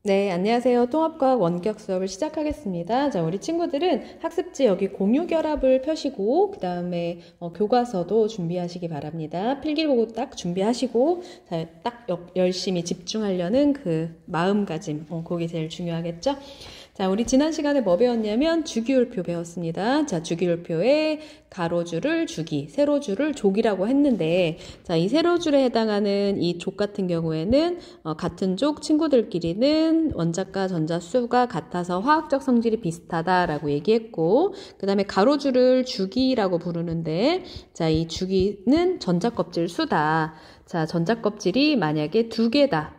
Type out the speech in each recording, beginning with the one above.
네, 안녕하세요. 통합과학 원격 수업을 시작하겠습니다. 자, 우리 친구들은 학습지 여기 공유 결합을 펴시고, 그 다음에 교과서도 준비하시기 바랍니다. 필기보고 딱 준비하시고, 자, 딱 열심히 집중하려는 그 마음가짐, 그게 제일 중요하겠죠? 자, 우리 지난 시간에 뭐 배웠냐면 주기율표 배웠습니다. 자, 주기율표에 가로줄을 주기, 세로줄을 족이라고 했는데, 자, 이 세로줄에 해당하는 이 족 같은 경우에는 같은 족 친구들끼리는 원자과 전자 수가 같아서 화학적 성질이 비슷하다라고 얘기했고, 그 다음에 가로줄을 주기라고 부르는데, 자, 이 주기는 전자 껍질 수다. 자, 전자 껍질이 만약에 2개다.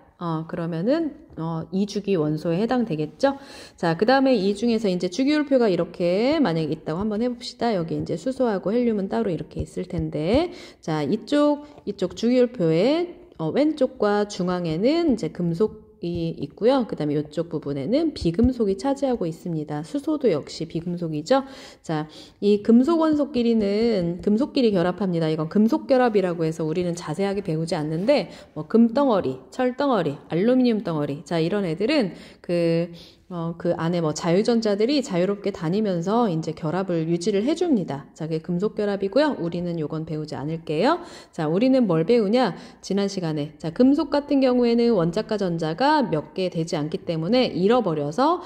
그러면은 2주기 원소에 해당되겠죠? 자, 그 다음에 이 중에서 이제 주기율표가 이렇게 만약에 있다고 한번 해봅시다. 여기 이제 수소하고 헬륨은 따로 이렇게 있을 텐데, 자, 이쪽 주기율표의 왼쪽과 중앙에는 이제 금속이 있고요. 그 다음에 이쪽 부분에는 비금속이 차지하고 있습니다. 수소도 역시 비금속이죠. 자, 이 금속 원소끼리는 금속끼리 결합합니다. 이건 금속 결합이라고 해서 우리는 자세하게 배우지 않는데, 뭐 금덩어리, 철덩어리, 알루미늄 덩어리, 자, 이런 애들은 그 안에 뭐 자유전자들이 자유롭게 다니면서 이제 결합을 유지를 해줍니다. 자, 그게 금속 결합이고요. 우리는 요건 배우지 않을게요. 자, 우리는 뭘 배우냐? 지난 시간에. 자, 금속 같은 경우에는 원자과 전자가 몇 개 되지 않기 때문에 잃어버려서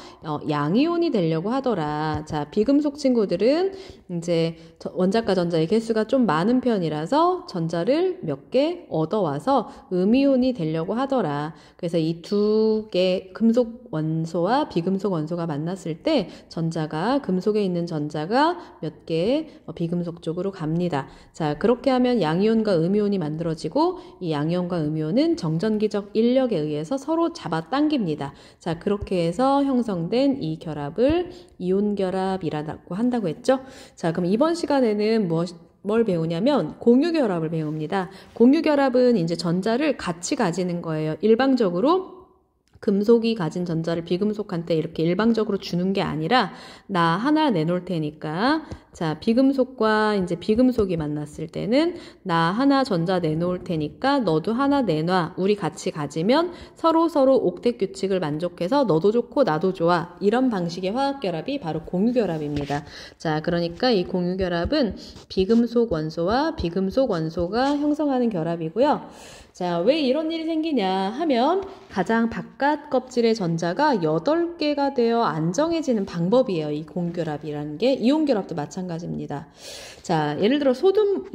양이온이 되려고 하더라. 자, 비금속 친구들은 이제 원자과 전자의 개수가 좀 많은 편이라서 전자를 몇 개 얻어와서 음이온이 되려고 하더라. 그래서 이 2개 금속 원소와 비금속 원소가 만났을 때 전자가 금속에 있는 전자가 몇 개의 비금속 쪽으로 갑니다. 자, 그렇게 하면 양이온과 음이온이 만들어지고 이 양이온과 음이온은 정전기적 인력에 의해서 서로 잡아당깁니다. 자, 그렇게 해서 형성된 이 결합을 이온 결합이라고 한다고 했죠. 자, 그럼 이번 시간에는 뭘 배우냐면 공유결합을 배웁니다. 공유결합은 이제 전자를 같이 가지는 거예요. 일방적으로 금속이 가진 전자를 비금속한테 이렇게 일방적으로 주는 게 아니라 나 하나 내놓을 테니까, 자, 비금속과 이제 비금속이 만났을 때는 나 하나 전자 내놓을 테니까 너도 하나 내놔. 우리 같이 가지면 서로 옥텟 규칙을 만족해서 너도 좋고 나도 좋아. 이런 방식의 화학결합이 바로 공유결합입니다. 자, 그러니까 이 공유결합은 비금속 원소와 비금속 원소가 형성하는 결합이고요. 자, 왜 이런 일이 생기냐 하면 가장 바깥 껍질의 전자가 8개가 되어 안정해지는 방법이에요. 이 공유결합이라는 게. 이온결합도 마찬가지입니다. 자, 예를 들어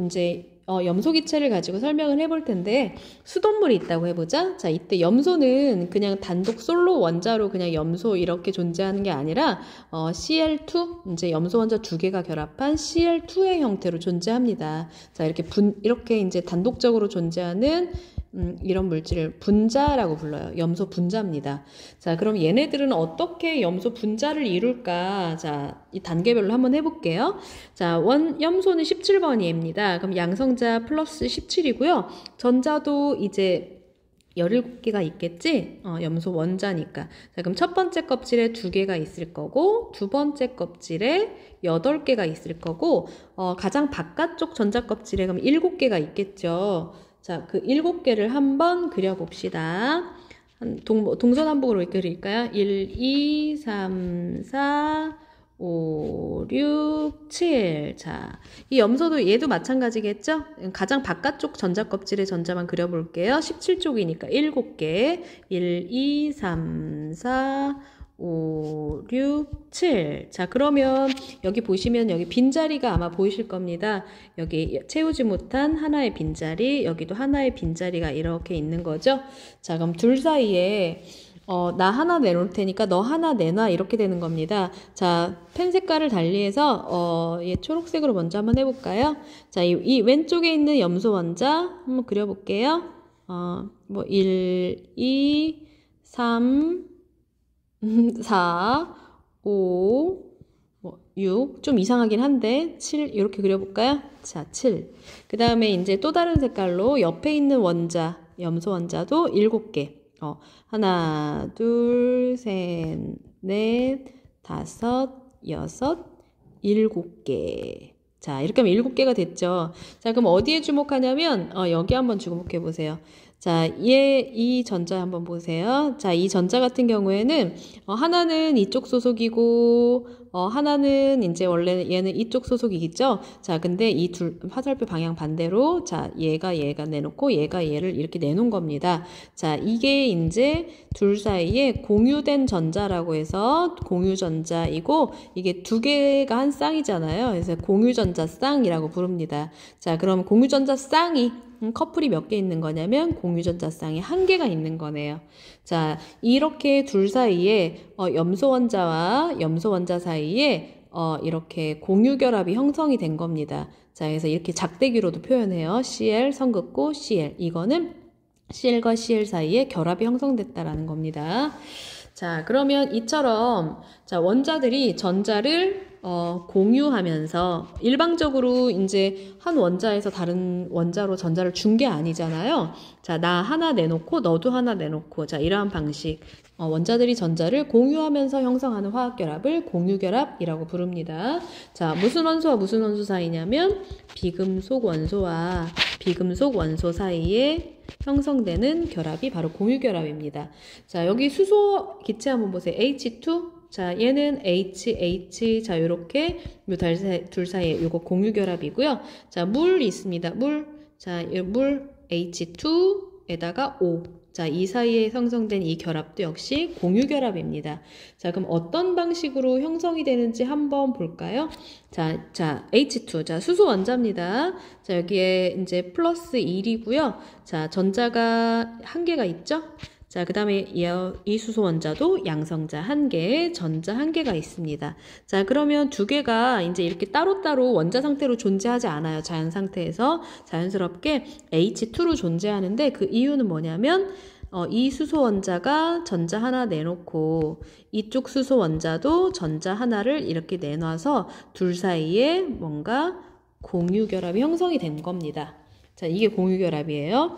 이제 염소기체를 가지고 설명을 해볼 텐데, 수돗물이 있다고 해보자. 자, 이때 염소는 그냥 단독 솔로 원자로 그냥 염소 이렇게 존재하는 게 아니라 Cl2, 이제 염소 원자 2개가 결합한 Cl2의 형태로 존재합니다. 자, 이렇게 이제 단독적으로 존재하는 이런 물질을 분자라고 불러요. 염소 분자입니다. 자, 그럼 얘네들은 어떻게 염소 분자를 이룰까? 자, 이 단계별로 한번 해볼게요. 자, 염소는 17번이입니다. 그럼 양성자 플러스 17이고요. 전자도 이제 17개가 있겠지? 염소 원자니까. 자, 그럼 첫 번째 껍질에 2개가 있을 거고, 두 번째 kop질에 8개가 있을 거고, 가장 바깥쪽 전자 껍질에 그럼 7개가 있겠죠. 자, 그 7개를 한번 그려봅시다. 동서남북으로 그릴까요? 1, 2, 3, 4, 5, 6, 7. 자, 이 염소도 얘도 마찬가지겠죠? 가장 바깥쪽 전자 껍질의 전자만 그려볼게요. 17쪽이니까 7개. 1, 2, 3, 4, 5, 6, 7. 자, 그러면 여기 보시면 여기 빈자리가 아마 보이실 겁니다. 여기 채우지 못한 하나의 빈자리, 여기도 하나의 빈자리가 이렇게 있는 거죠. 자, 그럼 둘 사이에 나 하나 내놓을 테니까 너 하나 내놔 이렇게 되는 겁니다. 자, 펜 색깔을 달리해서 얘 초록색으로 먼저 한번 해볼까요? 자, 이 왼쪽에 있는 염소 원자 한번 그려볼게요. 1, 2, 3, 4, 5, 6, 좀 이상하긴 한데 7 이렇게 그려볼까요? 자, 7. 그 다음에 이제 또 다른 색깔로 옆에 있는 원자, 염소 원자도 7개. 하나, 둘, 셋, 넷, 다섯, 여섯, 7개. 자, 이렇게 하면 7개가 됐죠. 자, 그럼 어디에 주목하냐면 여기 한번 주목해 보세요. 자, 이 전자 한번 보세요. 자, 이 전자 같은 경우에는 하나는 이쪽 소속이고 하나는 이제 원래 얘는 이쪽 소속이겠죠. 자, 근데 이 둘 화살표 방향 반대로 자, 얘가 내놓고 얘가 얘를 이렇게 내놓은 겁니다. 자, 이게 이제 둘 사이에 공유된 전자라고 해서 공유전자이고 이게 두 개가 한 쌍이잖아요. 그래서 공유전자 쌍이라고 부릅니다. 자, 그럼 공유전자 쌍이 커플이 몇 개 있는 거냐면 공유전자 쌍이 한 개가 있는 거네요. 자, 이렇게 둘 사이에 염소원자와 염소원자 사이에 이렇게 공유결합이 형성이 된 겁니다. 자, 그래서 이렇게 작대기로도 표현해요. Cl 성긋고 Cl. 이거는 Cl과 Cl 사이에 결합이 형성됐다라는 겁니다. 자, 그러면 이처럼 자, 원자들이 전자를 공유하면서 일방적으로 이제 한 원자에서 다른 원자로 전자를 준 게 아니잖아요. 자, 나 하나 내놓고 너도 하나 내놓고 자, 이러한 방식 원자들이 전자를 공유하면서 형성하는 화학결합을 공유결합이라고 부릅니다. 자, 무슨 원소와 무슨 원소 사이냐면 비금속 원소와 비금속 원소 사이에 형성되는 결합이 바로 공유결합입니다. 자, 여기 수소 기체 한번 보세요. H2 자, 얘는 H, 자, 요렇게 둘 사이에 요거 공유결합이고요. 자, 물 있습니다. 물. 자, 물 H2에다가 O. 자, 이 사이에 형성된 이 결합도 역시 공유결합입니다. 자, 그럼 어떤 방식으로 형성이 되는지 한번 볼까요? 자, H2. 자, 수소 원자입니다. 자, 여기에 이제 플러스 1이고요. 자, 전자가 한 개가 있죠? 자, 그 다음에 이 수소 원자도 양성자 1개, 전자 1개가 있습니다. 자, 그러면 두 개가 이제 이렇게 따로따로 원자 상태로 존재하지 않아요. 자연 상태에서 자연스럽게 H2로 존재하는데 그 이유는 뭐냐면 이 수소 원자가 전자 하나 내놓고 이쪽 수소 원자도 전자 하나를 이렇게 내놔서 둘 사이에 뭔가 공유결합이 형성이 된 겁니다. 자, 이게 공유결합이에요.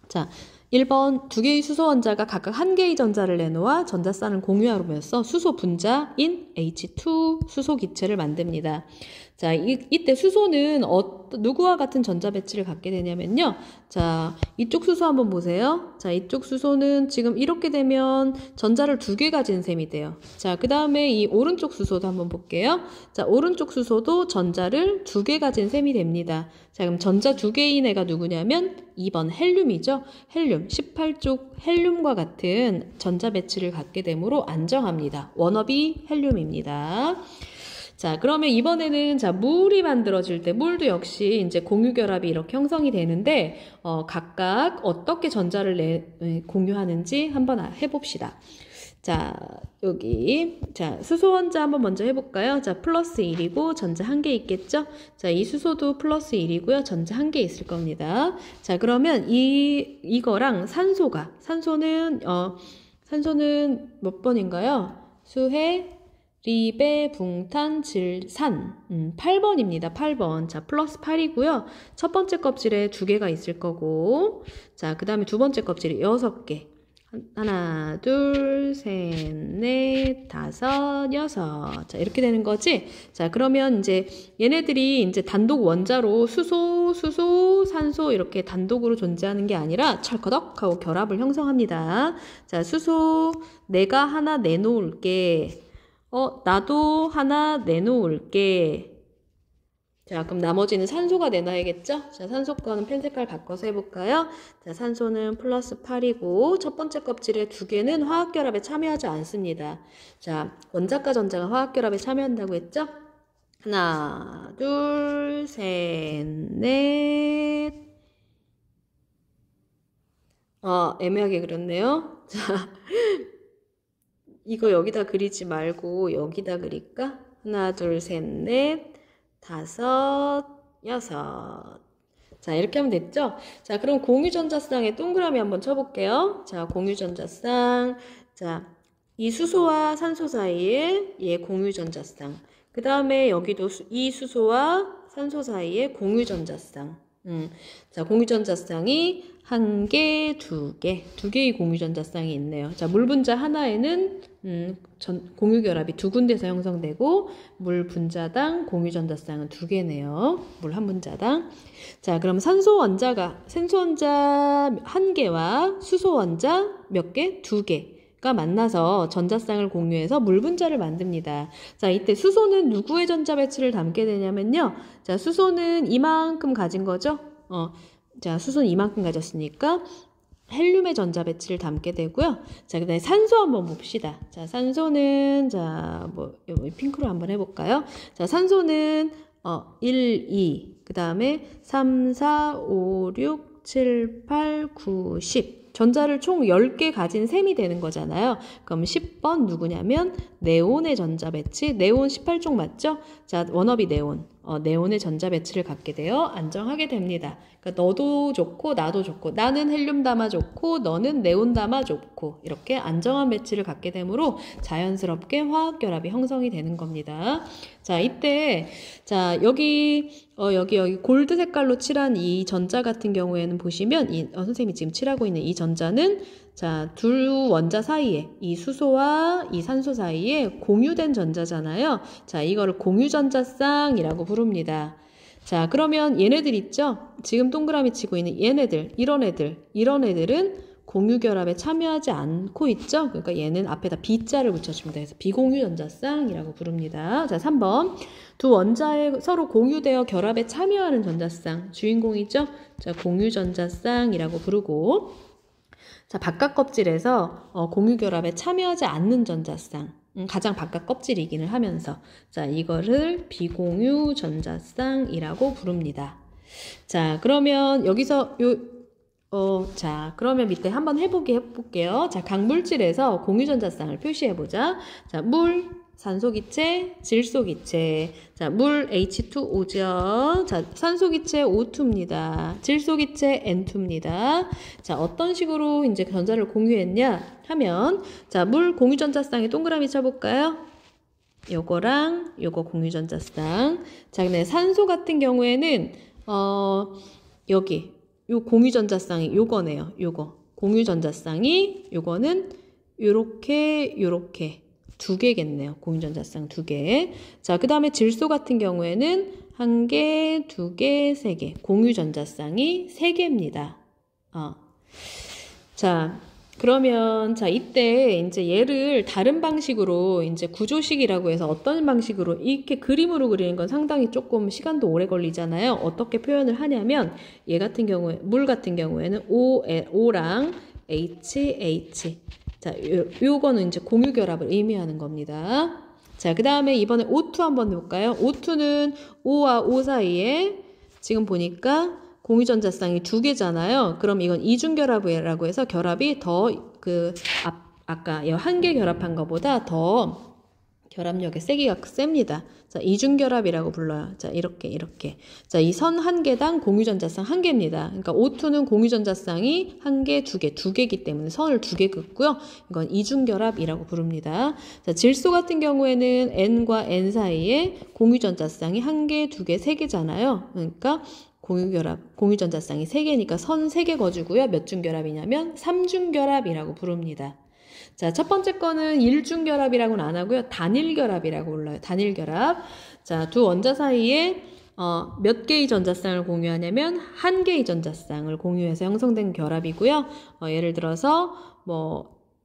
자, 1번 두 개의 수소 원자가 각각 한 개의 전자를 내놓아 전자쌍을 공유하면서 수소 분자인 H2 수소 기체를 만듭니다. 자, 이때 수소는 누구와 같은 전자 배치를 갖게 되냐면요. 자, 이쪽 수소 한번 보세요. 자, 이쪽 수소는 지금 이렇게 되면 전자를 두 개 가진 셈이 돼요. 자, 그 다음에 이 오른쪽 수소도 한번 볼게요. 자, 오른쪽 수소도 전자를 두 개 가진 셈이 됩니다. 자, 그럼 전자 두 개인 애가 누구냐면 2번 헬륨이죠. 헬륨, 18쪽 헬륨과 같은 전자 배치를 갖게 되므로 안정합니다. 워너비 헬륨입니다. 자, 그러면 이번에는 자, 물이 만들어질 때 물도 역시 이제 공유결합이 이렇게 형성이 되는데 각각 어떻게 전자를 공유하는지 한번 해봅시다. 자, 여기 자, 수소 원자 한번 먼저 해볼까요? 자, 플러스 1이고 전자 1개 있겠죠? 자, 이 수소도 플러스 1이고요. 전자 1개 있을 겁니다. 자, 그러면 이거랑 산소는 몇 번인가요? 수해 리베, 붕탄, 질산 8번입니다. 8번. 자, 플러스 8이고요. 첫 번째 껍질에 두 개가 있을 거고 자, 그 다음에 두 번째 껍질에 6개. 하나, 둘, 셋, 넷, 다섯, 여섯. 자, 이렇게 되는 거지? 자, 그러면 이제 얘네들이 이제 단독 원자로 수소, 산소 이렇게 단독으로 존재하는 게 아니라 찰커덕하고 결합을 형성합니다. 자, 수소 내가 하나 내놓을게. 나도 하나 내놓을게. 자, 그럼 나머지는 산소가 내놔야겠죠? 자, 산소 거는 펜 색깔 바꿔서 해볼까요? 자, 산소는 플러스 8이고 첫 번째 껍질에 두 개는 화학결합에 참여하지 않습니다. 자, 원자과 전자가 화학결합에 참여한다고 했죠? 하나, 둘, 셋, 넷. 애매하게 그렸네요. 자, 이거 여기다 그리지 말고 여기다 그릴까? 하나, 둘, 셋, 넷, 다섯, 여섯. 자, 이렇게 하면 됐죠? 자, 그럼 공유전자쌍에 동그라미 한번 쳐볼게요. 자, 공유전자쌍. 자, 이 수소와 산소 사이에 얘 공유전자쌍. 그 다음에 여기도 이 수소와 산소 사이에 공유전자쌍. 자, 공유전자쌍이 1개, 2개, 2개의 공유전자쌍이 있네요. 자, 물 분자 하나에는 공유결합이 2군데서 형성되고 물 분자당 공유전자쌍은 2개네요. 물 한 분자당. 자, 그럼 산소 원자 1개와 수소 원자 몇 개? 2개가 만나서 전자쌍을 공유해서 물 분자를 만듭니다. 자, 이때 수소는 누구의 전자 배치를 담게 되냐면요. 자, 수소는 이만큼 가진 거죠. 자, 수소는 이만큼 가졌으니까 헬륨의 전자 배치를 담게 되고요. 자, 그다음에 산소 한번 봅시다. 자, 산소는 여기 핑크로 한번 해볼까요? 자, 산소는 1, 2, 그다음에 3, 4, 5, 6, 7, 8, 9, 10. 전자를 총 10개 가진 셈이 되는 거잖아요. 그럼 10번 누구냐면 네온의 전자 배치. 네온 18종 맞죠? 자, 원업이 네온. 네온의 전자 배치를 갖게 되어 안정하게 됩니다. 그러니까 너도 좋고 나도 좋고 나는 헬륨 담아 좋고 너는 네온 담아 좋고 이렇게 안정한 배치를 갖게 되므로 자연스럽게 화학 결합이 형성이 되는 겁니다. 자, 이때 자, 여기 골드 색깔로 칠한 이 전자 같은 경우에는 보시면 선생님이 지금 칠하고 있는 이 전자는 자, 두 원자 사이에 이 수소와 이 산소 사이에 공유된 전자잖아요. 자, 이거를 공유전자쌍이라고 부릅니다. 자, 그러면 얘네들 있죠? 지금 동그라미 치고 있는 얘네들, 이런 애들은 공유결합에 참여하지 않고 있죠? 그러니까 얘는 앞에다 B자를 붙여줍니다. 그래서 비공유전자쌍이라고 부릅니다. 자, 3번. 두 원자에 서로 공유되어 결합에 참여하는 전자쌍. 주인공이죠? 자, 공유전자쌍이라고 부르고 자, 바깥 껍질에서 공유결합에 참여하지 않는 전자쌍. 가장 바깥 껍질이기는 하면서 자, 이거를 비공유 전자쌍이라고 부릅니다. 자, 그러면 여기서 자, 그러면 밑에 한번 해볼게요. 자, 강물질에서 공유전자쌍을 표시해보자. 자, 물, 산소기체, 질소기체. 자, 물 H2O죠. 자, 산소기체 O2입니다. 질소기체 N2입니다. 자, 어떤 식으로 이제 전자를 공유했냐 하면, 자, 물 공유전자쌍에 동그라미 쳐볼까요? 요거랑 요거 공유전자쌍. 자, 근데 산소 같은 경우에는, 여기, 요 공유전자쌍이 요거네요. 요거. 공유전자쌍이 요거는 요렇게 2개겠네요. 공유전자쌍 2개. 자, 그 다음에 질소 같은 경우에는 1개, 2개, 3개. 공유전자쌍이 3개입니다. 자, 그러면, 자, 이때 이제 얘를 다른 방식으로 이제 구조식이라고 해서 어떤 방식으로 이렇게 그림으로 그리는 건 상당히 조금 시간도 오래 걸리잖아요. 어떻게 표현을 하냐면, 얘 같은 경우에, 물 같은 경우에는 O랑 H. 자, 요거는 이제 공유결합을 의미하는 겁니다. 자, 그 다음에 이번에 O2 한번 해볼까요? O2는 O와 O 사이에 지금 보니까 공유전자쌍이 2개잖아요. 그럼 이건 이중결합이라고 해서 결합이 더 아까 1개 결합한 것보다 더 결합력의 세기가 셉니다. 자, 이중결합이라고 불러요. 자, 이렇게. 자, 이 선 1개당 공유전자쌍 1개입니다. 그러니까 O2는 공유전자쌍이 1개, 2개이기 때문에 선을 2개 긋고요. 이건 이중결합이라고 부릅니다. 자, 질소 같은 경우에는 N과 N 사이에 공유전자쌍이 1개, 2개, 3개잖아요. 그러니까 공유전자쌍이 3개니까 선 3개 거주고요. 몇 중결합이냐면 3중결합이라고 부릅니다. 자, 첫 번째 거는 일중결합이라고는 안 하고요. 단일결합이라고 불러요. 단일결합. 자, 두 원자 사이에 몇 개의 전자쌍을 공유하냐면 1개의 전자쌍을 공유해서 형성된 결합이고요. 예를 들어서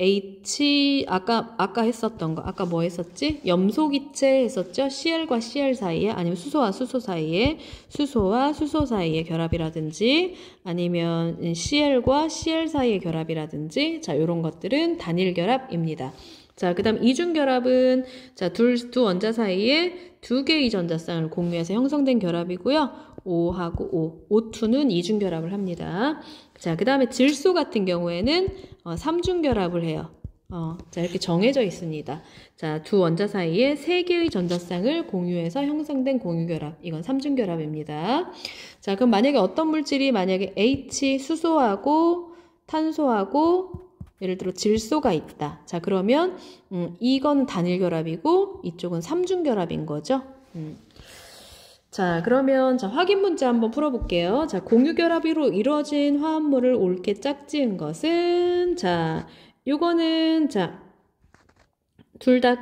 H 아까 했었던 거 아까 뭐 했었지? 염소기체 했었죠? Cl과 Cl 사이에 아니면 수소와 수소 사이에 결합이라든지 아니면 Cl과 Cl 사이의 결합이라든지 자, 요런 것들은 단일 결합입니다. 자, 그다음 이중결합은 자, 두 원자 사이에 2개의 전자쌍을 공유해서 형성된 결합이고요. O하고 O2는 이중결합을 합니다. 자, 그 다음에 질소 같은 경우에는 3중결합을 해요. 자, 이렇게 정해져 있습니다. 자, 두 원자 사이에 3개의 전자쌍을 공유해서 형성된 공유결합. 이건 3중결합입니다. 자, 그럼 만약에 어떤 물질이 만약에 H, 수소하고 탄소하고 예를 들어 질소가 있다. 자, 그러면 이건 단일결합이고 이쪽은 3중결합인 거죠. 자, 그러면 자, 확인 문제 한번 풀어볼게요. 자, 공유결합으로 이루어진 화합물을 옳게 짝지은 것은 자, 요거는 자, 둘 다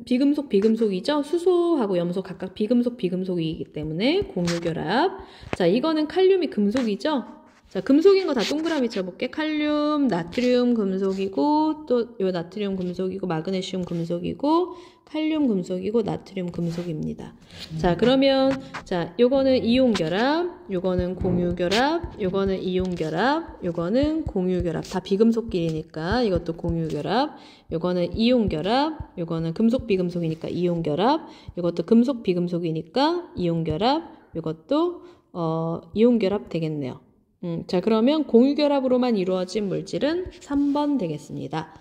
비금속, 비금속이죠? 수소하고 염소 각각 비금속, 비금속이기 때문에 공유결합. 자, 이거는 칼륨이 금속이죠? 자, 금속인 거 다 동그라미 쳐볼게. 칼륨, 나트륨 금속이고, 또 요 나트륨 금속이고, 마그네슘 금속이고, 칼륨 금속이고, 나트륨 금속입니다. 자, 그러면, 자, 요거는 이온결합, 요거는 공유결합, 요거는 이온결합, 요거는 공유결합. 다 비금속끼리니까 이것도 공유결합, 요거는 이온결합, 요거는 금속 비금속이니까 이온결합, 요것도 금속 비금속이니까 이온결합, 요것도 이온결합 되겠네요. 자, 그러면 공유결합으로만 이루어진 물질은 3번 되겠습니다.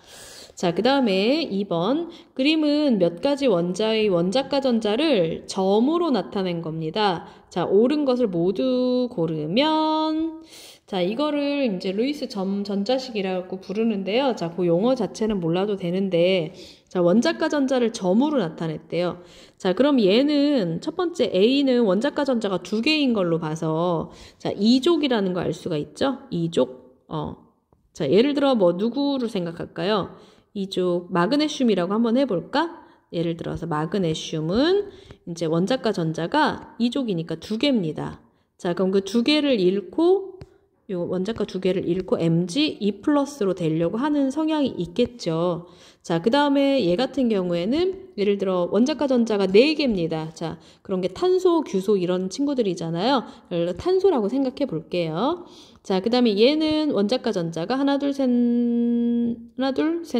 자, 그 다음에 2번. 그림은 몇 가지 원자의 원자가 전자를 점으로 나타낸 겁니다. 자, 옳은 것을 모두 고르면, 자, 이거를 이제 루이스 점 전자식이라고 부르는데요. 자, 그 용어 자체는 몰라도 되는데, 자, 원자가 전자를 점으로 나타냈대요. 자, 그럼 얘는 첫 번째 A는 원자가 전자가 2개인 걸로 봐서, 자, 2족이라는 거 알 수가 있죠? 2족. 자, 예를 들어 뭐 누구를 생각할까요? 2족 마그네슘이라고 한번 해볼까? 예를 들어서 마그네슘은 이제 원자가 전자가 2족이니까 2개입니다. 자, 그럼 그 2개를 잃고 요 원자가 2개를 잃고 Mg2+로 되려고 하는 성향이 있겠죠. 자, 그 다음에 얘 같은 경우에는 예를 들어 원자가 전자가 4개입니다. 자, 그런 게 탄소, 규소 이런 친구들이잖아요. 탄소라고 생각해 볼게요. 자, 그 다음에 얘는 원자가 전자가 하나, 둘, 셋,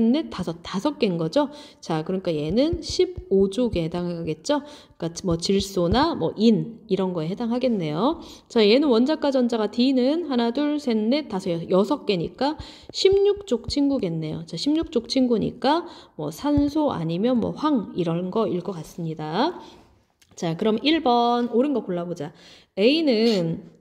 넷, 다섯 개인 거죠. 자, 그러니까 얘는 15족에 해당하겠죠. 그러니까 뭐 질소나 뭐 인 이런 거에 해당하겠네요. 자, 얘는 원자가 전자가 D는 하나, 둘, 셋, 넷, 다섯, 6개니까 16족 친구겠네요. 자, 16족 친구니까 뭐 산소 아니면 뭐 황 이런 거일 것 같습니다. 자, 그럼 1번 옳은 거 골라보자. A는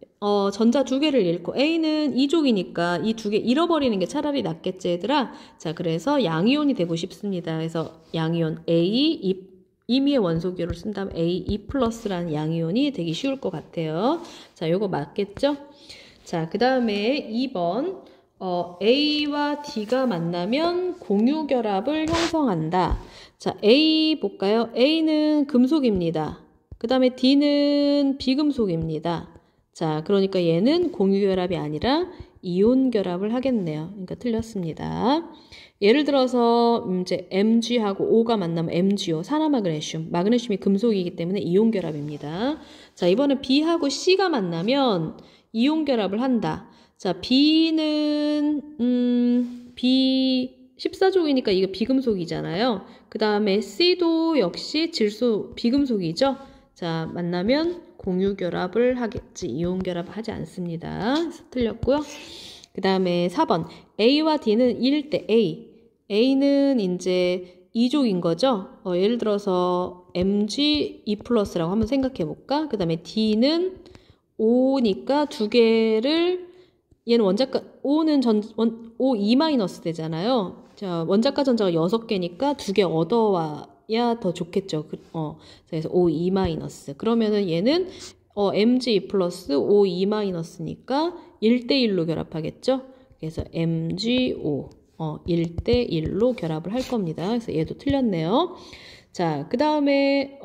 전자 2개를 잃고 A는 2족이니까 이 2개 잃어버리는 게 차라리 낫겠지 얘들아. 자, 그래서 양이온이 되고 싶습니다. 그래서 양이온 A, 임의의 원소교를 쓴다면 A2+라는 양이온이 되기 쉬울 것 같아요. 자, 요거 맞겠죠? 자, 그 다음에 2번 A와 D가 만나면 공유결합을 형성한다. 자, A 볼까요? A는 금속입니다. 그 다음에 D는 비금속입니다. 자, 그러니까 얘는 공유결합이 아니라 이온결합을 하겠네요. 그러니까 틀렸습니다. 예를 들어서 이제 Mg하고 O가 만나면 MgO, 산화마그네슘. 마그네슘이 금속이기 때문에 이온결합입니다. 자, 이번에 B하고 C가 만나면 이온결합을 한다. 자, B는 B 14족이니까 이거 비금속이잖아요. 그 다음에 C도 역시 질소 비금속이죠. 자, 만나면 공유결합을 하겠지. 이온결합 하지 않습니다. 틀렸고요. 그 다음에 4번. A와 D는 1대 A는 이제 2족인 거죠. 예를 들어서 Mg2+라고 한번 생각해 볼까? 그 다음에 D는 O니까 2개를 얘는 원자가 O는 O2- 되잖아요. 자, 원자가 전자가 6개니까 2개 얻어와야 더 좋겠죠. 그래서 O2-. 그러면은 얘는 Mg 플러스 O2-니까 1대1로 결합하겠죠. 그래서 MgO 1대1로 결합을 할 겁니다. 그래서 얘도 틀렸네요. 자, 그 다음에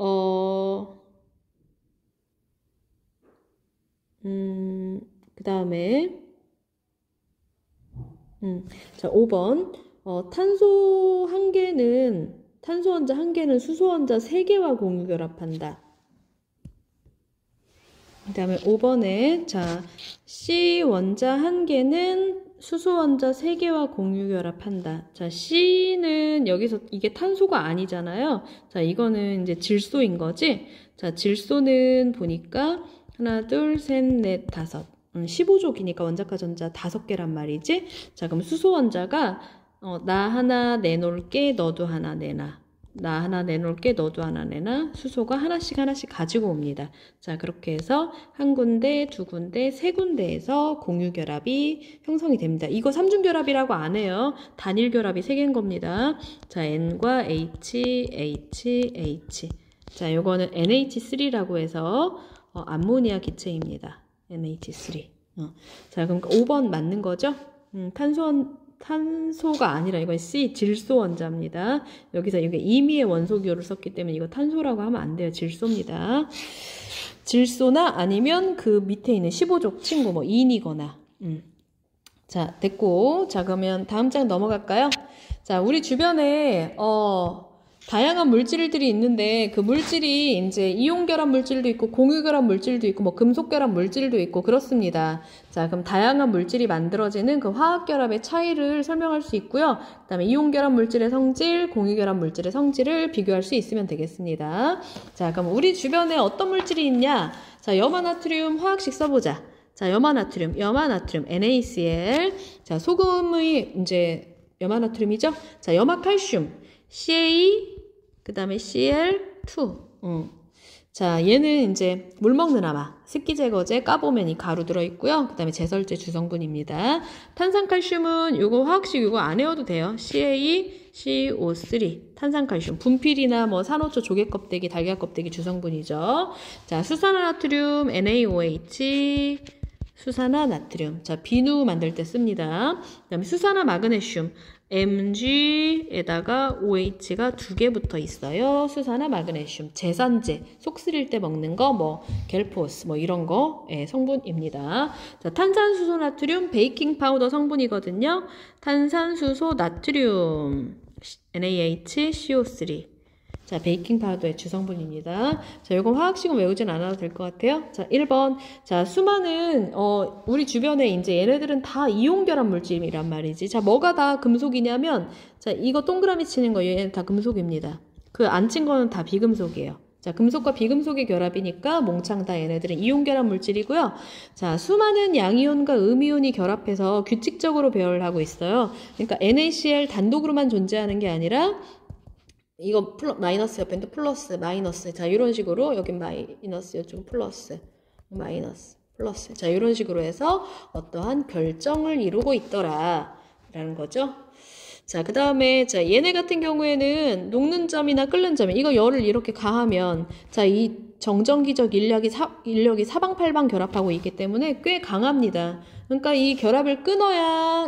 자, 5번. 탄소 원자 1개는 수소 원자 3개와 공유결합한다. 그 다음에 5번에, 자, C 원자 1개는 수소 원자 3개와 공유결합한다. 자, C는 여기서 이게 탄소가 아니잖아요. 자, 이거는 이제 질소인 거지. 자, 질소는 보니까 하나, 둘, 셋, 넷, 다섯. 15족이니까 원자가 전자 5개란 말이지. 자, 그럼 수소 원자가 나 하나 내놓을게, 너도 하나 내놔. 나 하나 내놓을게, 너도 하나 내놔. 수소가 하나씩 가지고 옵니다. 자, 그렇게 해서 한 군데, 두 군데, 세 군데에서 공유결합이 형성이 됩니다. 이거 삼중결합이라고 안 해요. 단일결합이 3개인 겁니다. 자, N과 H. 자, 요거는 NH3라고 해서 암모니아 기체입니다. NH3. 자, 그럼 5번 맞는 거죠? 탄소가 아니라 이건 C, 질소 원자입니다. 여기서 이게 임의의 원소 기호를 썼기 때문에 이거 탄소라고 하면 안 돼요. 질소입니다. 질소나 아니면 그 밑에 있는 15족 친구, 뭐 인이거나. 자, 됐고. 자, 그러면 다음 장 넘어갈까요? 자, 우리 주변에, 다양한 물질들이 있는데 그 물질이 이제 이온결합 물질도 있고 공유결합 물질도 있고 뭐 금속결합 물질도 있고 그렇습니다. 자, 그럼 다양한 물질이 만들어지는 그 화학결합의 차이를 설명할 수 있고요. 그 다음에 이온결합 물질의 성질, 공유결합 물질의 성질을 비교할 수 있으면 되겠습니다. 자, 그럼 우리 주변에 어떤 물질이 있냐? 자, 염화나트륨 화학식 써보자. 자, 염화나트륨, NaCl. 자, 소금의 이제 염화나트륨이죠? 자, 염화칼슘, CA, 그 다음에 Cl2. 자, 얘는 이제 물 먹는 아마, 습기제거제, 까보면 이 가루 들어있고요. 그 다음에 제설제 주성분입니다. 탄산칼슘은 요거 화학식 요거 안 외워도 돼요. CaCO3. 탄산칼슘. 분필이나 뭐 산호초 조개껍데기, 달걀 껍데기 주성분이죠. 자, 수산화나트륨, NaOH. 수산화나트륨. 자, 비누 만들 때 씁니다. 그 다음에 수산화마그네슘. Mg에다가 OH가 2개 붙어 있어요. 수산화마그네슘. 제산제. 속 쓰릴 때 먹는 거, 뭐, 겔포스, 뭐, 이런 거, 성분입니다. 자, 탄산수소 나트륨, 베이킹 파우더 성분이거든요. 탄산수소 나트륨. NaHCO3. 자, 베이킹 파우더의 주성분입니다. 자, 요건 화학식은 외우진 않아도 될 것 같아요. 자, 1번. 자, 수많은, 우리 주변에 이제 얘네들은 다 이온결합 물질이란 말이지. 자, 뭐가 다 금속이냐면, 자, 이거 동그라미 치는 거, 얘는 다 금속입니다. 그 안 친 거는 다 비금속이에요. 자, 금속과 비금속의 결합이니까 몽창 다 얘네들은 이온결합 물질이고요. 자, 수많은 양이온과 음이온이 결합해서 규칙적으로 배열하고 있어요. 그러니까 NaCl 단독으로만 존재하는 게 아니라, 이거 마이너스 옆에 또 플러스, 마이너스. 자, 이런 식으로, 여긴 마이너스, 이쪽은 플러스, 마이너스, 플러스. 자, 이런 식으로 해서 어떠한 결정을 이루고 있더라. 라는 거죠. 자, 그 다음에, 자, 얘네 같은 경우에는 녹는 점이나 끓는 점, 이거 열을 이렇게 가하면, 자, 이 정전기적 인력이 사방팔방 결합하고 있기 때문에 꽤 강합니다. 그러니까 이 결합을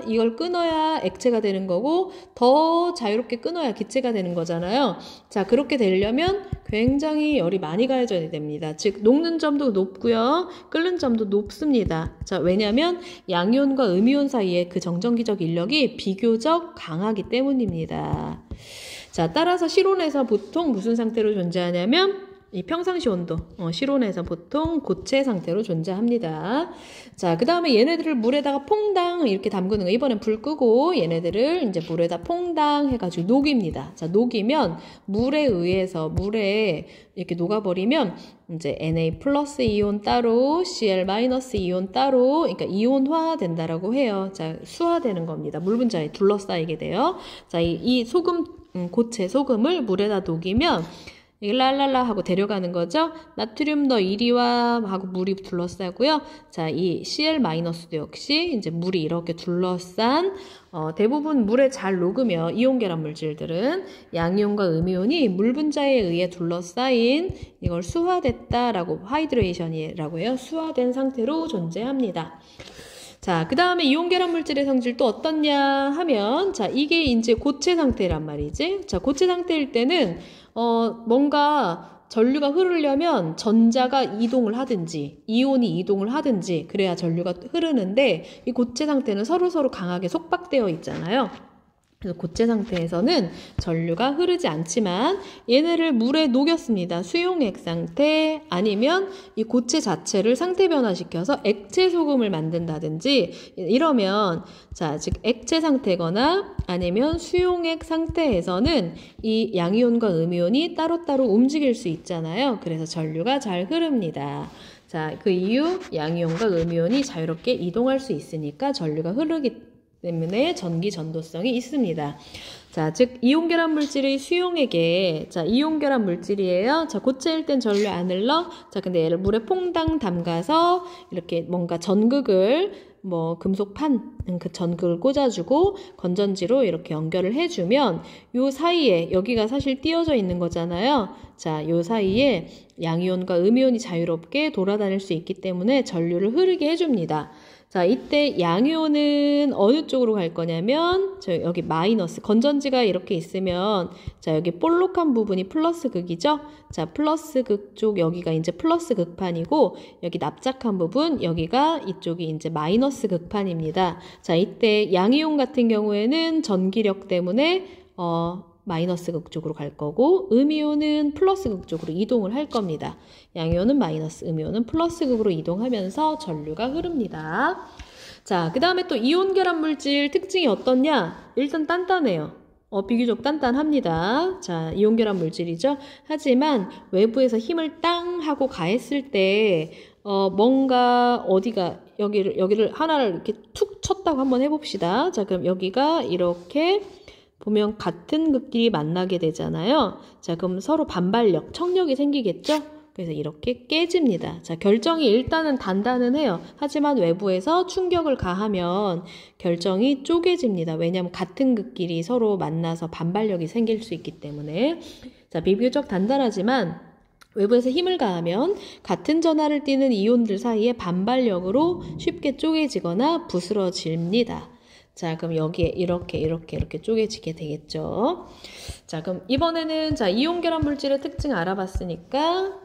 이걸 끊어야 액체가 되는 거고, 더 자유롭게 끊어야 기체가 되는 거잖아요. 자, 그렇게 되려면 굉장히 열이 많이 가해져야 됩니다. 즉, 녹는 점도 높고요. 끓는 점도 높습니다. 자, 왜냐면 양이온과 음이온 사이에 그 정전기적 인력이 비교적 강하기 때문입니다. 자, 따라서 실온에서 보통 무슨 상태로 존재하냐면, 이 평상시 온도, 실온에서 보통 고체 상태로 존재합니다. 자, 그 다음에 얘네들을 물에다가 퐁당 이렇게 담그는 거. 이번엔 불 끄고 얘네들을 이제 물에다 퐁당 해가지고 녹입니다. 자, 녹이면 물에 이렇게 녹아버리면 이제 Na 플러스 이온 따로, Cl 마이너스 이온 따로, 그러니까 이온화 된다라고 해요. 자, 수화되는 겁니다. 물 분자에 둘러싸이게 돼요. 자, 이 소금, 고체 소금을 물에다 녹이면 이게 랄랄라 하고 데려가는 거죠. 나트륨 너 이리 와 하고 물이 둘러싸고요. 자, 이 Cl-도 역시 이제 물이 이렇게 둘러싼 대부분 물에 잘 녹으며 이온결합 물질들은 양이온과 음이온이 물 분자에 의해 둘러싸인 이걸 수화됐다라고 하이드레이션이라고 해요. 수화된 상태로 존재합니다. 자, 그 다음에 이온결합 물질의 성질 또 어떻냐 하면, 자, 이게 이제 고체 상태란 말이지. 자, 고체 상태일 때는, 뭔가 전류가 흐르려면 전자가 이동을 하든지, 이온이 이동을 하든지, 그래야 전류가 흐르는데, 이 고체 상태는 서로서로 강하게 속박되어 있잖아요. 그래서 고체 상태에서는 전류가 흐르지 않지만 얘네를 물에 녹였습니다. 수용액 상태 아니면 이 고체 자체를 상태 변화시켜서 액체 소금을 만든다든지 이러면 자, 즉 액체 상태거나 아니면 수용액 상태에서는 이 양이온과 음이온이 따로따로 움직일 수 있잖아요. 그래서 전류가 잘 흐릅니다. 자, 그 이유 양이온과 음이온이 자유롭게 이동할 수 있으니까 전류가 흐르기 때문에 전기 전도성이 있습니다. 자, 즉 이온결합 물질의 수용액에 자, 이온결합 물질이에요. 자, 고체일 땐 전류 안 흘러. 자, 근데 얘를 물에 퐁당 담가서 이렇게 뭔가 전극을 뭐 금속판 그 전극을 꽂아주고 건전지로 이렇게 연결을 해주면 요 사이에 여기가 사실 띄어져 있는 거잖아요. 자, 요 사이에 양이온과 음이온이 자유롭게 돌아다닐 수 있기 때문에 전류를 흐르게 해줍니다. 자, 이때 양이온은 어느 쪽으로 갈 거냐면 저 여기 마이너스 건전지가 이렇게 있으면 자, 여기 볼록한 부분이 플러스 극이죠. 자, 플러스 극 쪽 여기가 이제 플러스 극판이고 여기 납작한 부분 여기가 이쪽이 이제 마이너스 극판입니다. 자, 이때 양이온 같은 경우에는 전기력 때문에 마이너스 극 쪽으로 갈 거고 음이온은 플러스 극 쪽으로 이동을 할 겁니다. 양이온은 마이너스, 음이온은 플러스 극으로 이동하면서 전류가 흐릅니다. 자, 그 다음에 또 이온 결합 물질 특징이 어떻냐? 일단 단단해요. 비교적 단단합니다. 자, 이온 결합 물질이죠. 하지만 외부에서 힘을 땅 하고 가했을 때 뭔가 어디가 여기를 하나를 이렇게 툭 쳤다고 한번 해봅시다. 자, 그럼 여기가 이렇게 보면 같은 극끼리 만나게 되잖아요. 자, 그럼 서로 반발력, 청력이 생기겠죠? 그래서 이렇게 깨집니다. 자, 결정이 일단은 단단은 해요. 하지만 외부에서 충격을 가하면 결정이 쪼개집니다. 왜냐하면 같은 극끼리 서로 만나서 반발력이 생길 수 있기 때문에. 자, 비교적 단단하지만 외부에서 힘을 가하면 같은 전하를 띠는 이온들 사이에 반발력으로 쉽게 쪼개지거나 부스러집니다. 자, 그럼 여기에 이렇게 쪼개지게 되겠죠. 자, 그럼 이번에는 자, 이온 결합 물질의 특징 알아봤으니까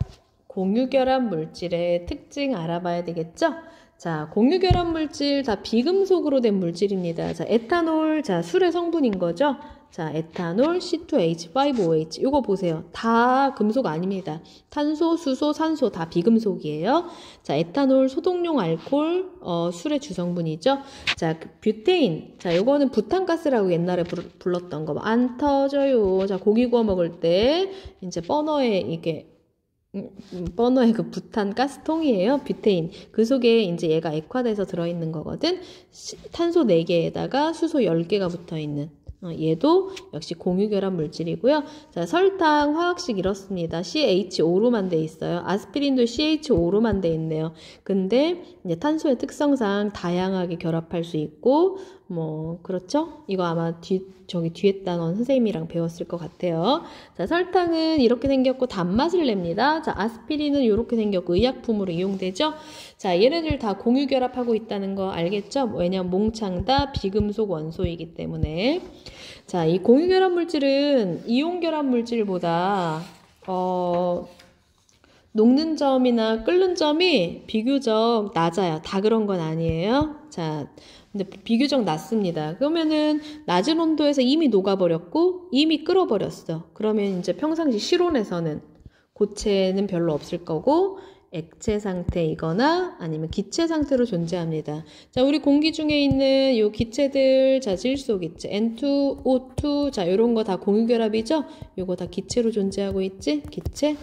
공유 결합 물질의 특징 알아봐야 되겠죠? 자, 공유 결합 물질 다 비금속으로 된 물질입니다. 자, 에탄올, 자, 술의 성분인 거죠? 자, 에탄올, C2H5OH. 이거 보세요. 다 금속 아닙니다. 탄소, 수소, 산소 다 비금속이에요. 자, 에탄올, 소독용 알코올, 술의 주성분이죠. 자, 뷰테인. 자, 요거는 부탄가스라고 옛날에 불렀던 거. 안 터져요. 자, 고기 구워 먹을 때, 이제 버너의 그 부탄 가스통이에요. 뷰테인. 그 속에 이제 얘가 액화돼서 들어있는 거거든. 탄소 4개에다가 수소 10개가 붙어있는. 얘도 역시 공유결합 물질이고요. 자, 설탕 화학식 이렇습니다. CH5로만 돼 있어요. 아스피린도 CH5로만 돼 있네요. 근데 이제 탄소의 특성상 다양하게 결합할 수 있고 뭐 그렇죠? 이거 아마 저기 뒤에 단원 선생님이랑 배웠을 것 같아요. 자, 설탕은 이렇게 생겼고 단맛을 냅니다. 자, 아스피린은 이렇게 생겼고 의약품으로 이용되죠. 자, 얘네들 다 공유결합하고 있다는 거 알겠죠? 왜냐면 몽창 다 비금속 원소이기 때문에. 자, 이 공유결합 물질은 이온결합 물질보다 녹는 점이나 끓는 점이 비교적 낮아요. 다 그런 건 아니에요. 자, 근데 비교적 낮습니다. 그러면은 낮은 온도에서 이미 녹아버렸고 이미 끓어버렸어. 그러면 이제 평상시 실온에서는 고체는 별로 없을 거고 액체 상태이거나 아니면 기체 상태로 존재합니다. 자, 우리 공기 중에 있는 요 기체들, 자, 질소기체, N2, O2, 자, 요런 거 다 공유결합이죠? 요거 다 기체로 존재하고 있지? 기체?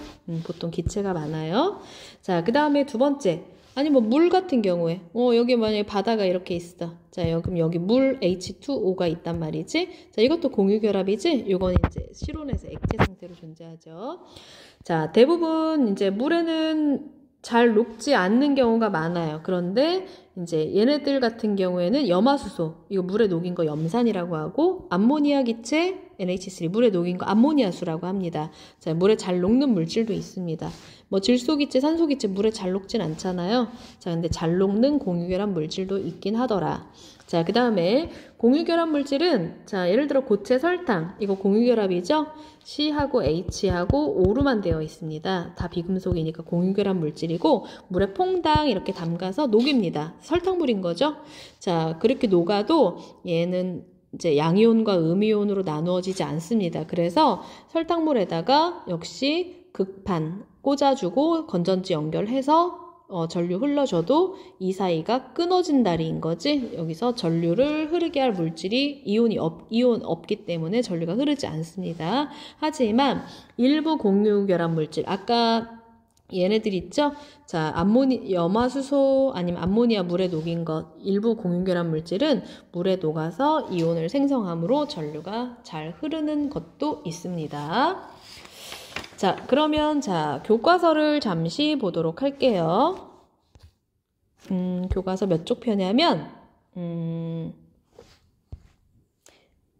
보통 기체가 많아요. 자, 그 다음에 두 번째. 아니, 뭐, 물 같은 경우에. 여기 만약에 바다가 이렇게 있어. 자, 그럼 여기 물 H2O가 있단 말이지? 자, 이것도 공유결합이지? 요건 이제 실온에서 액체 상태로 존재하죠. 자, 대부분 이제 물에는 잘 녹지 않는 경우가 많아요. 그런데 이제 얘네들 같은 경우에는 염화수소, 이거 물에 녹인 거 염산이라고 하고 암모니아 기체 NH3 물에 녹인 거 암모니아수라고 합니다. 자, 물에 잘 녹는 물질도 있습니다. 뭐 질소기체, 산소기체 물에 잘 녹진 않잖아요. 자, 근데 잘 녹는 공유결합 물질도 있긴 하더라. 자, 그 다음에 공유결합 물질은 자, 예를 들어 고체 설탕, 이거 공유결합이죠? C하고 H하고 O로만 되어 있습니다. 다 비금속이니까 공유결합 물질이고 물에 퐁당 이렇게 담가서 녹입니다. 설탕물인 거죠? 자, 그렇게 녹아도 얘는 이제 양이온과 음이온으로 나누어지지 않습니다. 그래서 설탕물에다가 역시 극판 꽂아주고 건전지 연결해서 전류 흘러줘도 이 사이가 끊어진다리인 거지. 여기서 전류를 흐르게 할 물질이 이온 없기 때문에 전류가 흐르지 않습니다. 하지만 일부 공유결합 물질, 아까 얘네들 있죠? 자, 염화수소 아니면 암모니아 물에 녹인 것, 일부 공유결합 물질은 물에 녹아서 이온을 생성하므로 전류가 잘 흐르는 것도 있습니다. 자, 그러면 자, 교과서를 잠시 보도록 할게요. 교과서 몇 쪽 펴냐면,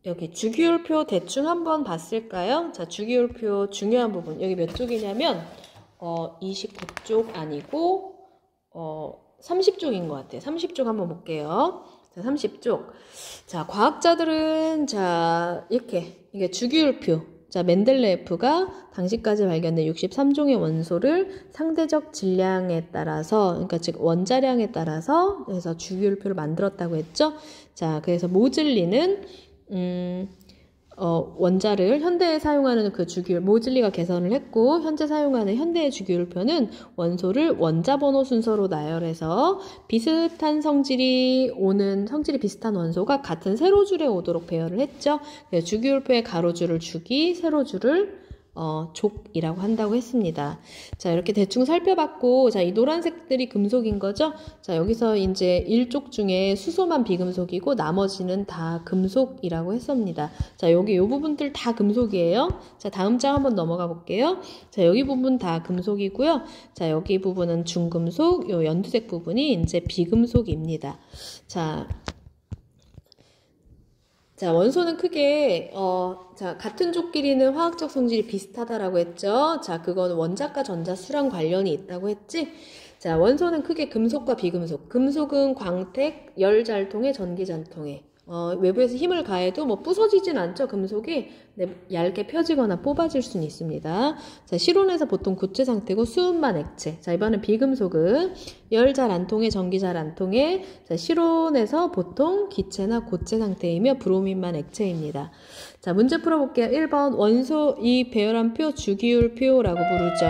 여기 주기율표 대충 한번 봤을까요? 자, 주기율표 중요한 부분. 여기 몇 쪽이냐면, 29쪽 아니고, 30쪽인 것 같아요. 30쪽 한번 볼게요. 자, 30쪽. 자, 과학자들은, 자, 이게 주기율표. 자, 멘델레예프가 당시까지 발견된 63종의 원소를 상대적 질량에 따라서, 그러니까 즉 원자량에 따라서 그래서 주기율표를 만들었다고 했죠. 자, 그래서 모즐리는 원자를 현대에 사용하는 그 주기율, 모즐리가 개선을 했고, 현재 사용하는 현대의 주기율표는 원소를 원자 번호 순서로 나열해서 비슷한 성질이 비슷한 원소가 같은 세로줄에 오도록 배열을 했죠. 그래서 주기율표의 가로줄을 주기, 세로줄을 족이라고 한다고 했습니다. 자, 이렇게 대충 살펴봤고, 자, 이 노란색들이 금속인 거죠? 자, 여기서 이제 1족 중에 수소만 비금속이고, 나머지는 다 금속이라고 했습니다. 자, 여기 요 부분들 다 금속이에요. 자, 다음 장 한번 넘어가 볼게요. 자, 여기 부분 다 금속이고요. 자, 여기 부분은 중금속, 요 연두색 부분이 이제 비금속입니다. 자, 원소는 크게, 자, 같은 족끼리는 화학적 성질이 비슷하다라고 했죠. 자, 그건 원자과 전자 수랑 관련이 있다고 했지. 자, 원소는 크게 금속과 비금속. 금속은 광택, 열 잘 통해, 전기 잘 통해. 외부에서 힘을 가해도 뭐 부서지진 않죠. 금속이 얇게 펴지거나 뽑아질 수는 있습니다. 자, 실온에서 보통 고체 상태고 수은만 액체. 자, 이번엔 비금속은 열 잘 안 통해, 전기 잘 안 통해. 자, 실온에서 보통 기체나 고체 상태이며 브로민만 액체입니다. 자, 문제 풀어볼게요. 1번 원소 이 배열한 표 주기율표라고 부르죠.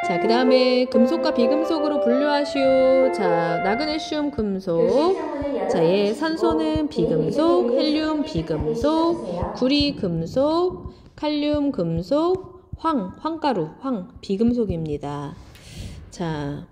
자, 그 다음에 금속과 비금속으로 분류하시오. 자, 나그네슘 금속. 자, 얘 산소는 비금속, 헬륨 비금속, 구리 금속, 칼륨 금속, 황가루, 비금속입니다. 자,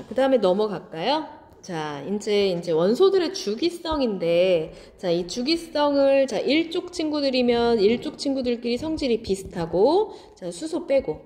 그 다음에 넘어갈까요? 자, 이제 원소들의 주기성인데, 자, 이 주기성을, 자, 1족 친구들이면 1족 친구들끼리 성질이 비슷하고, 자, 수소 빼고,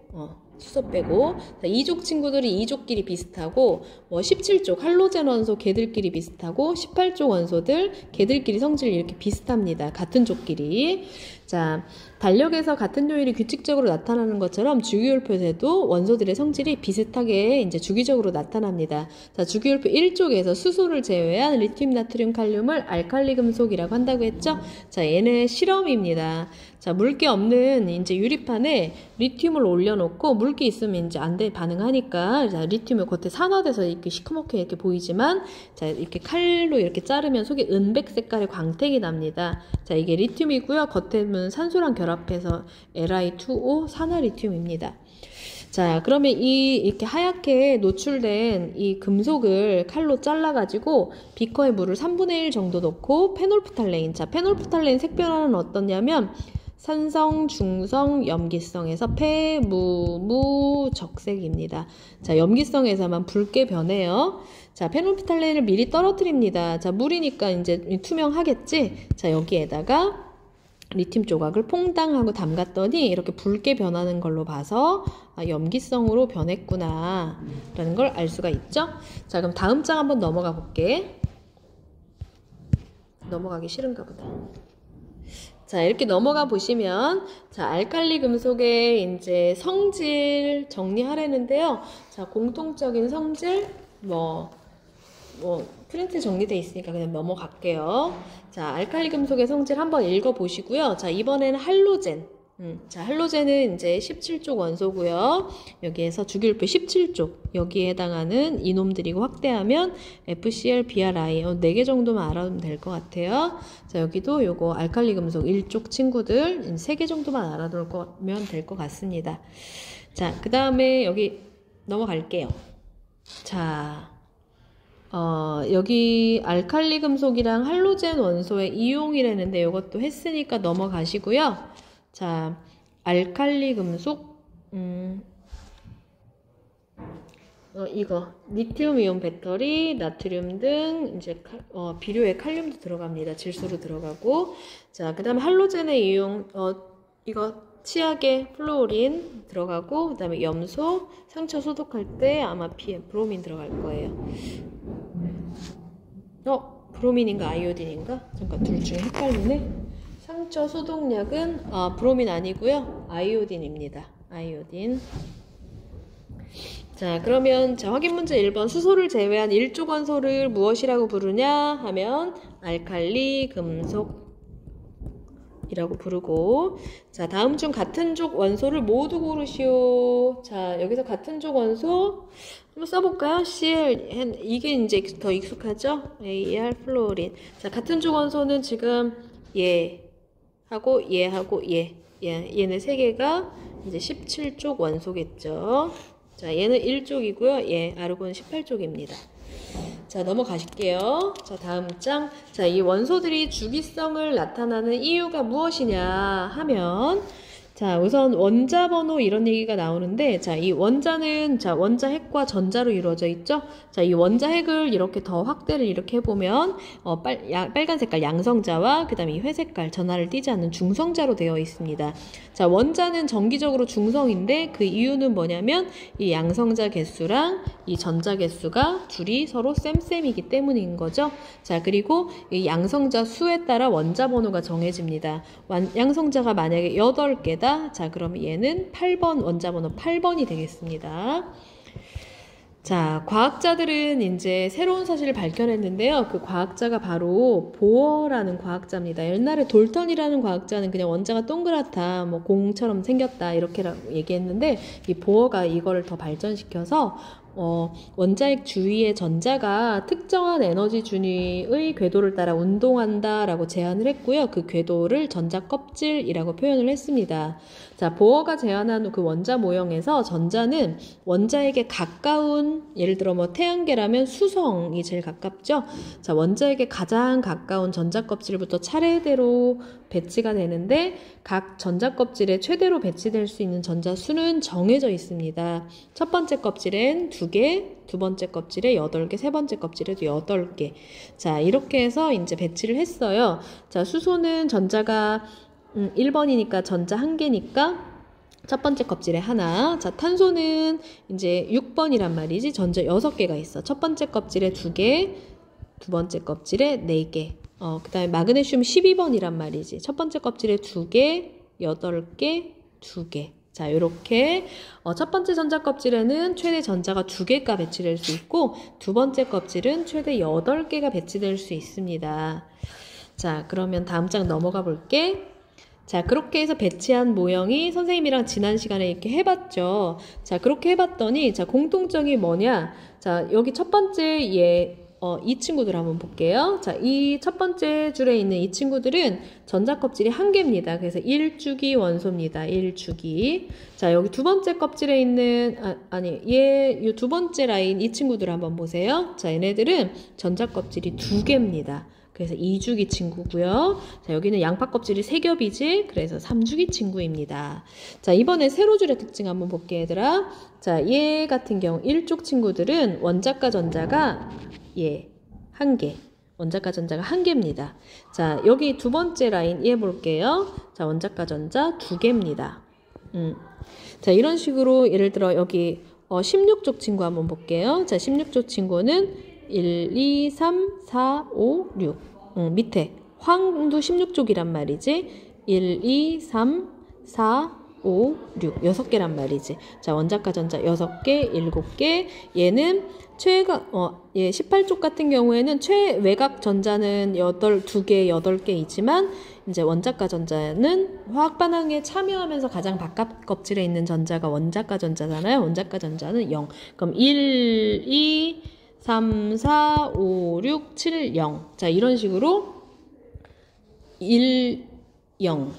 자, 2족 친구들이 2족끼리 비슷하고, 17족 할로젠 원소 걔들끼리 비슷하고, 18족 원소들 걔들끼리 성질이 이렇게 비슷합니다. 같은 족끼리. 자, 달력에서 같은 요일이 규칙적으로 나타나는 것처럼 주기율표에도 원소들의 성질이 비슷하게 이제 주기적으로 나타납니다. 자, 주기율표 1쪽에서 수소를 제외한 리튬, 나트륨, 칼륨을 알칼리 금속이라고 한다고 했죠? 자, 얘네 실험입니다. 자, 물기 없는 이제 유리판에 리튬을 올려놓고 물기 있으면 이제 반응하니까 자, 리튬이 겉에 산화돼서 이렇게 시커멓게 이렇게 보이지만 자, 이렇게 칼로 이렇게 자르면 속에 은백 색깔의 광택이 납니다. 자, 이게 리튬이고요. 겉에는 산소랑 결합해서 Li2O 산화리튬입니다. 자, 그러면 이렇게 하얗게 노출된 이 금속을 칼로 잘라가지고 비커에 물을 3분의 1 정도 넣고 페놀프탈레인. 자, 페놀프탈레인 색변화는 어떠냐면 산성, 중성, 염기성에서 패무무적색입니다. 자, 염기성에서만 붉게 변해요. 자, 페놀프탈레인을 미리 떨어뜨립니다. 자, 물이니까 이제 투명하겠지? 자, 여기에다가 리튬 조각을 퐁당하고 담갔더니 이렇게 붉게 변하는 걸로 봐서 염기성으로 변했구나 라는 걸 알 수가 있죠. 자, 그럼 다음 장 한번 넘어가 볼게. 넘어가기 싫은가 보다. 자, 이렇게 넘어가 보시면 자, 알칼리 금속의 이제 성질 정리하려는데요. 자, 공통적인 성질 프린트 정리되어 있으니까 그냥 넘어갈게요. 자, 알칼리 금속의 성질 한번 읽어보시고요. 자, 이번에는 할로젠. 자, 할로젠은 이제 17족 원소고요. 여기에서 주기율표 17족. 여기에 해당하는 이놈들이고 확대하면 FCl, BrI 4개 정도만 알아두면 될 것 같아요. 자, 여기도 요거 알칼리 금속 1족 친구들 3개 정도만 알아두면 될 것 같습니다. 자, 그 다음에 여기 넘어갈게요. 자, 여기 알칼리 금속이랑 할로젠 원소의 이용이라는데 이것도 했으니까 넘어가시고요. 자, 알칼리 금속, 이거 리튬 이온 배터리, 나트륨 등 이제 비료에 칼륨도 들어갑니다. 질소로 들어가고. 자, 그다음에 할로젠의 이용, 이거 치약에 플로린 들어가고 그다음에 염소, 상처 소독할 때 아마 브로민 들어갈 거예요. 브로민인가 아이오딘인가? 잠깐 둘 중에 헷갈리네. 상처 소독약은 브로민 아니고요. 아이오딘입니다. 아이오딘. 자, 그러면 확인 문제 1번 수소를 제외한 일족 원소를 무엇이라고 부르냐 하면 알칼리 금속 이라고 부르고, 자, 다음 중 같은 족 원소를 모두 고르시오. 자, 여기서 같은 족 원소 한번 써볼까요? Cl, 이게 이제 더 익숙하죠? AR, 플로린. 자, 같은 족 원소는 지금 얘하고 얘는 세 개가 이제 17족 원소겠죠. 자, 얘는 1족이고요. 아르곤은 18족입니다. 자, 넘어가실게요. 자, 다음 장. 자, 이 원소들이 주기성을 나타나는 이유가 무엇이냐 하면, 자, 우선 원자 번호 이런 얘기가 나오는데, 자, 이 원자는, 자, 원자핵과 전자로 이루어져 있죠? 자, 이 원자핵을 이렇게 더 확대를 이렇게 해보면, 빨간 색깔 양성자와 그 다음에 이 회색깔 전하를 띠지 않는 중성자로 되어 있습니다. 자, 원자는 정기적으로 중성인데 그 이유는 뭐냐면 이 양성자 개수랑 이 전자 개수가 둘이 서로 쌤쌤이기 때문인 거죠. 자, 그리고 이 양성자 수에 따라 원자 번호가 정해집니다. 양성자가 만약에 8개다. 자, 그럼 얘는 8번, 원자 번호 8번이 되겠습니다. 자, 과학자들은 이제 새로운 사실을 밝혀냈는데요. 그 과학자가 바로 보어라는 과학자입니다. 옛날에 돌턴이라는 과학자는 그냥 원자가 동그랗다, 뭐 공처럼 생겼다 이렇게 얘기했는데, 이 보어가 이거를 더 발전시켜서 원자핵 주위의 전자가 특정한 에너지 준위의 궤도를 따라 운동한다라고 제안을 했고요. 그 궤도를 전자 껍질이라고 표현을 했습니다. 자, 보어가 제안한 그 원자 모형에서 전자는 원자에게 가까운, 예를 들어 뭐 태양계라면 수성이 제일 가깝죠. 자, 원자에게 가장 가까운 전자 껍질부터 차례대로 배치가 되는데 각 전자 껍질에 최대로 배치될 수 있는 전자 수는 정해져 있습니다. 첫 번째 껍질엔 2개, 두 번째 껍질에 8개, 세 번째 껍질에도 8개. 자, 이렇게 해서 이제 배치를 했어요. 자, 수소는 전자가 1번이니까 전자 1개니까 첫 번째 껍질에 하나. 자, 탄소는 이제 6번이란 말이지. 전자 6개가 있어. 첫 번째 껍질에 2개, 두 번째 껍질에 4개. 그 다음에 마그네슘 12번이란 말이지. 첫 번째 껍질에 2개, 8개, 2개. 자, 요렇게 첫 번째 전자 껍질에는 최대 전자가 2개가 배치될 수 있고 두 번째 껍질은 최대 8개가 배치될 수 있습니다. 자, 그러면 다음 장 넘어가 볼게. 자, 그렇게 해서 배치한 모형이 선생님이랑 지난 시간에 이렇게 해봤죠. 자, 그렇게 해봤더니 자, 공통점이 뭐냐? 자, 여기 첫 번째 이 친구들 한번 볼게요. 자, 이 첫 번째 줄에 있는 이 친구들은 전자 껍질이 1개입니다. 그래서 1주기 원소입니다. 1주기. 자, 여기 두 번째 껍질에 있는, 이 두 번째 라인 이 친구들 한번 보세요. 자, 얘네들은 전자 껍질이 2개입니다. 그래서 2주기 친구고요. 자, 여기는 양파 껍질이 3겹이지. 그래서 3주기 친구입니다. 자, 이번에 세로줄의 특징 한번 볼게, 얘들아. 자, 얘 같은 경우 1쪽 친구들은 원자과 전자가 1개. 원자과 전자가 1개입니다. 자, 여기 두 번째 라인 얘 볼게요. 자, 원자과 전자 2개입니다. 자, 이런 식으로 예를 들어 여기 16쪽 친구 한번 볼게요. 자, 16쪽 친구는 1, 2, 3, 4, 5, 6. 밑에 황도 16쪽이란 말이지. 1, 2, 3, 4, 5, 6. 6개란 말이지. 자, 원자과 전자 6개, 7개. 얘는 얘 18쪽 같은 경우에는 최외곽 전자는 2개, 8개이지만 이제 원자과 전자는 화학 반응에 참여하면서 가장 바깥 껍질에 있는 전자가 원자과 전자잖아요. 원자과 전자는 0. 그럼 1, 2, 3, 4, 5, 6, 7, 0. 자, 이런 식으로 1, 0.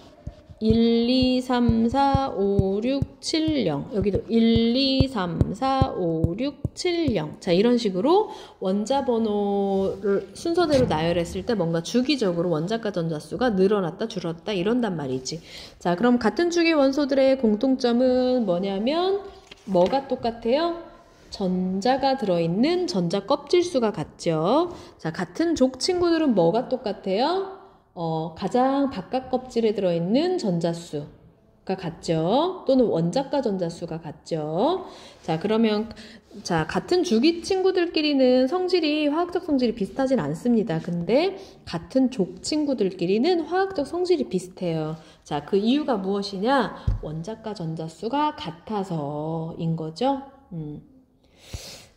1, 2, 3, 4, 5, 6, 7, 0. 여기도 1, 2, 3, 4, 5, 6, 7, 0. 자, 이런 식으로 원자 번호를 순서대로 나열했을 때 뭔가 주기적으로 원자과 전자 수가 늘어났다 줄었다 이런단 말이지. 자, 그럼 같은 주기 원소들의 공통점은 뭐냐면 뭐가 똑같아요? 전자가 들어있는 전자 껍질 수가 같죠. 자, 같은 족 친구들은 뭐가 똑같아요? 가장 바깥 껍질에 들어있는 전자 수. 같죠? 또는 원자과 전자수가 같죠? 자, 그러면 같은 주기 친구들끼리는 화학적 성질이 비슷하진 않습니다. 근데 같은 족 친구들끼리는 화학적 성질이 비슷해요. 자, 그 이유가 무엇이냐? 원자과 전자수가 같아서인 거죠.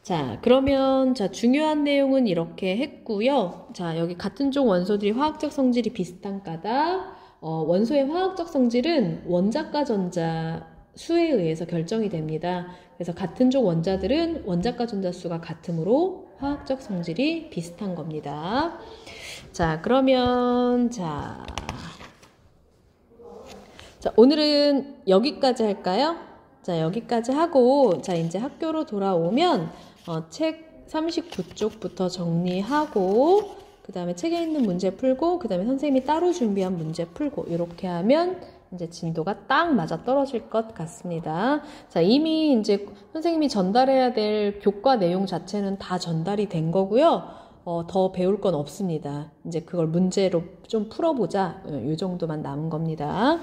자, 그러면 중요한 내용은 이렇게 했고요. 자, 여기 같은 족 원소들이 화학적 성질이 비슷한 까닭. 원소의 화학적 성질은 원자과 전자 수에 의해서 결정이 됩니다. 그래서 같은 족 원자들은 원자과 전자 수가 같으므로 화학적 성질이 비슷한 겁니다. 자, 그러면 오늘은 여기까지 할까요? 자, 여기까지 하고 이제 학교로 돌아오면 책 39쪽부터 정리하고 그 다음에 책에 있는 문제 풀고 그 다음에 선생님이 따로 준비한 문제 풀고 이렇게 하면 이제 진도가 딱 맞아 떨어질 것 같습니다. 자, 이미 이제 선생님이 전달해야 될 교과 내용 자체는 다 전달이 된 거고요. 더 배울 건 없습니다. 이제 그걸 문제로 좀 풀어보자. 이 정도만 남은 겁니다.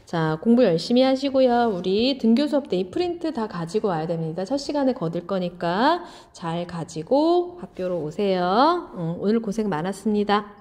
자, 공부 열심히 하시고요. 우리 등교 수업 때 이 프린트 다 가지고 와야 됩니다. 첫 시간에 거둘 거니까 잘 가지고 학교로 오세요. 오늘 고생 많았습니다.